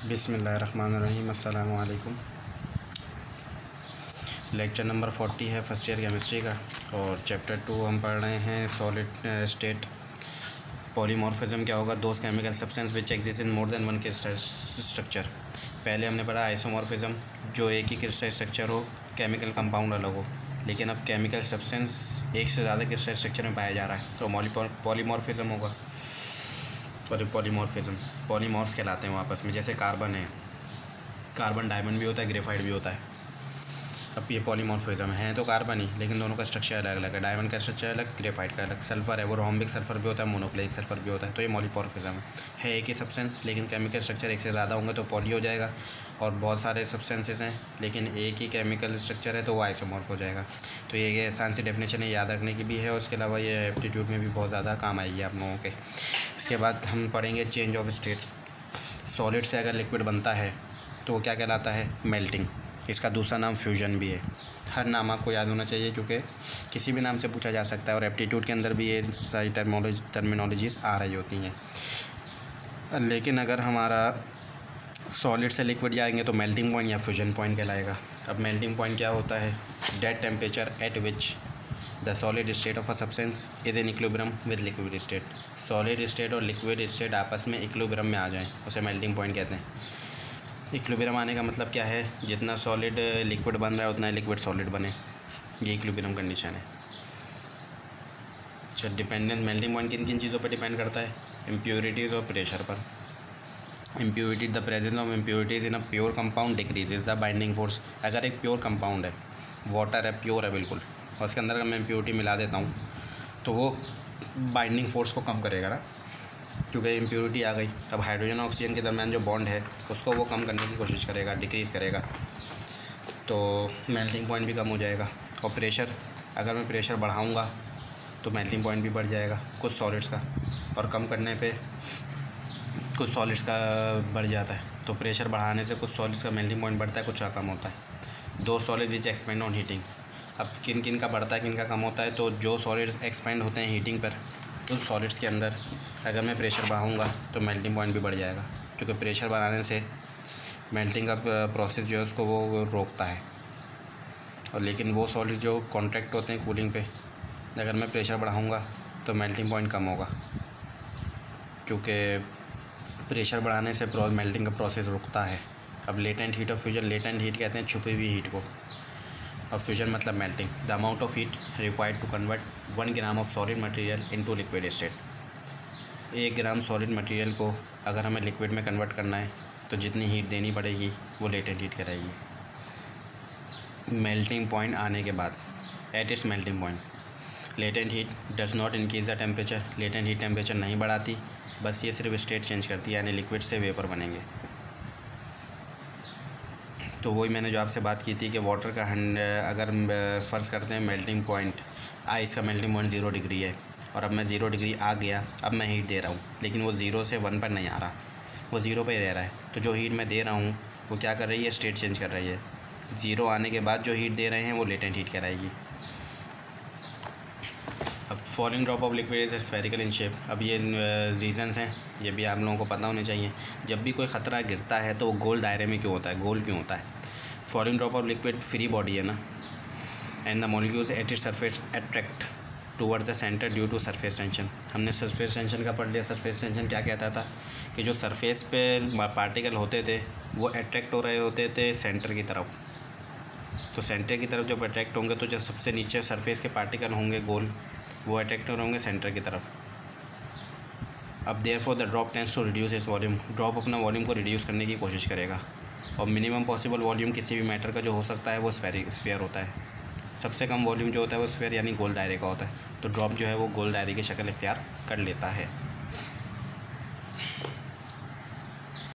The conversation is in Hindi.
बिस्मिल्लाहिर्रहमानिर्रहीम। अस्सलामु अलैकुम। लेक्चर नंबर 40 है फर्स्ट ईयर केमिस्ट्री का और चैप्टर 2 हम पढ़ रहे हैं सॉलिड स्टेट पॉलीमॉर्फिज्म। क्या होगा? Those chemical substance which exist in more than one crystal structure. पहले हमने पढ़ा आइसोमॉर्फिज्म, जो एक ही क्रिस्टल स्ट्रक्चर हो, केमिकल कंपाउंड अलग हो। लेकिन अब केमिकल सब्सटेंस एक से ज़्यादा क्रिस्टल स्ट्रक्चर में पाया जा रहा है, तो पॉलीमॉर्फिज्म होगा। पॉलीमॉर्फिज्म, पॉलीमॉर्फ्स कहलाते हैं वो आपस में। जैसे कार्बन है, कार्बन डायमंड भी होता है, ग्रेफाइट भी होता है। अब ये पॉलीमॉर्फिज्म है तो कार्बन ही, लेकिन दोनों का स्ट्रक्चर अलग अलग है। डायमंड का स्ट्रक्चर अलग, ग्रेफाइट का अलग। सल्फर है, वो रोम्बिक सल्फर भी होता है, मोनोक्लिक सल्फर भी होता है। तो ये पॉलीमॉर्फिज्म है एक ही सब्सटेंस, लेकिन केमिकल स्ट्रक्चर एक से ज़्यादा होंगे तो पॉली हो जाएगा। और बहुत सारे सब्सटेंसेस हैं लेकिन एक ही केमिकल स्ट्रक्चर है तो वो आइसोमॉर्फ हो जाएगा। तो ये आसान सी डेफिनेशन है, याद रखने की भी है और उसके अलावा ये एप्टीट्यूड में भी बहुत ज़्यादा काम आएगी आप लोगों के। इसके बाद हम पढ़ेंगे चेंज ऑफ स्टेट्स। सॉलिड से अगर लिक्विड बनता है तो वो क्या कहलाता है? मेल्टिंग। इसका दूसरा नाम फ्यूजन भी है। हर नाम आपको याद होना चाहिए क्योंकि किसी भी नाम से पूछा जा सकता है और एप्टीट्यूड के अंदर भी ये सारी टर्मिनोलॉजीज़ आ रही होती हैं। लेकिन अगर हमारा सॉलिड से लिक्विड जाएंगे तो मेल्टिंग पॉइंट या फ्यूजन पॉइंट कहलाएगा। अब मेल्टिंग पॉइंट क्या होता है? That temperature at which the solid state of a substance is in equilibrium with liquid state. Solid state और लिक्विड स्टेट आपस में इक्विलिब्रियम में आ जाएं, उसे मेल्टिंग पॉइंट कहते हैं। इक्विलिब्रियम आने का मतलब क्या है? जितना सॉलिड लिक्विड बन रहा है उतना ही लिक्विड सॉलिड बने, ये इक्विलिब्रियम कंडीशन है। अच्छा, डिपेंडेंट मेल्टिंग पॉइंट किन किन चीज़ों पर डिपेंड करता है? इम्प्योरिटीज़ और प्रेशर पर। Impurity, the presence of impurities in a pure compound decreases the binding force. अगर एक प्योर कंपाउंड है, वाटर है, प्योर है बिल्कुल, और उसके अंदर अगर मैं इम्प्योरिटी मिला देता हूँ तो वो बाइंडिंग फोर्स को कम करेगा ना, क्योंकि इम्प्योरिटी आ गई। अब हाइड्रोजन और ऑक्सीजन के दरमियान जो बॉन्ड है उसको वो कम करने की कोशिश करेगा, डिक्रीज़ करेगा, तो मेल्टिंग पॉइंट भी कम हो जाएगा। और प्रेशर, अगर मैं प्रेशर बढ़ाऊँगा तो मेल्टिंग पॉइंट भी बढ़ जाएगा कुछ सॉलिड्स का, और कम करने पे कुछ सॉलिड्स का बढ़ जाता है। तो प्रेशर बढ़ाने से कुछ सॉलिड्स का मेल्टिंग पॉइंट बढ़ता है, कुछ का कम होता है। दो solid which expand on heating. अब किन किन का बढ़ता है, किन का कम होता है? तो जो सॉलिड्स एक्सपेंड होते हैं हीटिंग पर, उस सॉलिड्स के अंदर अगर मैं प्रेशर बढ़ाऊँगा तो मेल्टिंग पॉइंट भी बढ़ जाएगा, क्योंकि प्रेशर बढ़ाने से मेल्टिंग का प्रोसेस जो है उसको वो रोकता है। और लेकिन वो सॉलिड्स जो कॉन्ट्रैक्ट होते हैं कूलिंग पे, अगर मैं प्रेशर बढ़ाऊँगा तो मेल्टिंग पॉइंट कम होगा, क्योंकि प्रेशर बढ़ाने से मेल्टिंग का प्रोसेस रुकता है। अब latent heat of fusion, latent heat कहते हैं छुपी हुई हीट को, और फ्यूजन मतलब melting. The amount of heat required to convert 1 gram of solid material into liquid state. 1 gram solid material को अगर हमें लिक्विड में कन्वर्ट करना है तो जितनी हीट देनी पड़ेगी वो लेटेंट हीट कहलाएगी। मेल्टिंग पॉइंट आने के बाद, at its melting point, latent heat does not increase the temperature. Latent heat temperature नहीं बढ़ाती, बस ये सिर्फ स्टेट चेंज करती है, यानी लिक्विड से वेपर बनेंगे। तो वही मैंने जो आपसे बात की थी कि वाटर का अगर फ़र्ज़ करते हैं मेल्टिंग पॉइंट, आइस का मेल्टिंग पॉइंट 0 डिग्री है और अब मैं 0 डिग्री आ गया, अब मैं हीट दे रहा हूँ, लेकिन वो 0 से 1 पर नहीं आ रहा, वो 0 पर ही रह रहा है। तो जो हीट मैं दे रहा हूँ वो क्या कर रही है? स्टेट चेंज कर रही है। 0 आने के बाद जो हीट दे रहे हैं वो लेटेंट हीट कहलाएगी। अब falling drop of liquid is spherical in shape. अब ये रीजंस हैं, ये भी आप लोगों को पता होने चाहिए। जब भी कोई ख़तरा गिरता है तो वो गोल दायरे में क्यों होता है, गोल क्यों होता है? Falling drop of liquid free body है ना, and the molecules at its surface attract towards the centre due to surface tension. हमने सरफेस टेंशन का पढ़ लिया। सरफेस टेंशन क्या कहता था? कि जो सरफेस पे पार्टिकल होते थे वो अट्रैक्ट हो रहे होते थे सेंटर की तरफ। तो सेंटर की तरफ जब अट्रैक्ट होंगे तो जो सबसे नीचे सरफेस के पार्टिकल होंगे गोल, वो अट्रैक्ट होंगे सेंटर की तरफ। अब therefore the drop tends to reduce its volume. Drop अपना वॉल्यूम को रिड्यूस करने की कोशिश करेगा, और मिनिमम पॉसिबल वॉल्यूम किसी भी मैटर का जो हो सकता है वो स्फीयर होता है। सबसे कम वॉल्यूम जो होता है वो स्फीयर यानी गोल दायरे का होता है। तो ड्रॉप जो है वो गोल दायरे की शक्ल इख्तियार कर लेता है।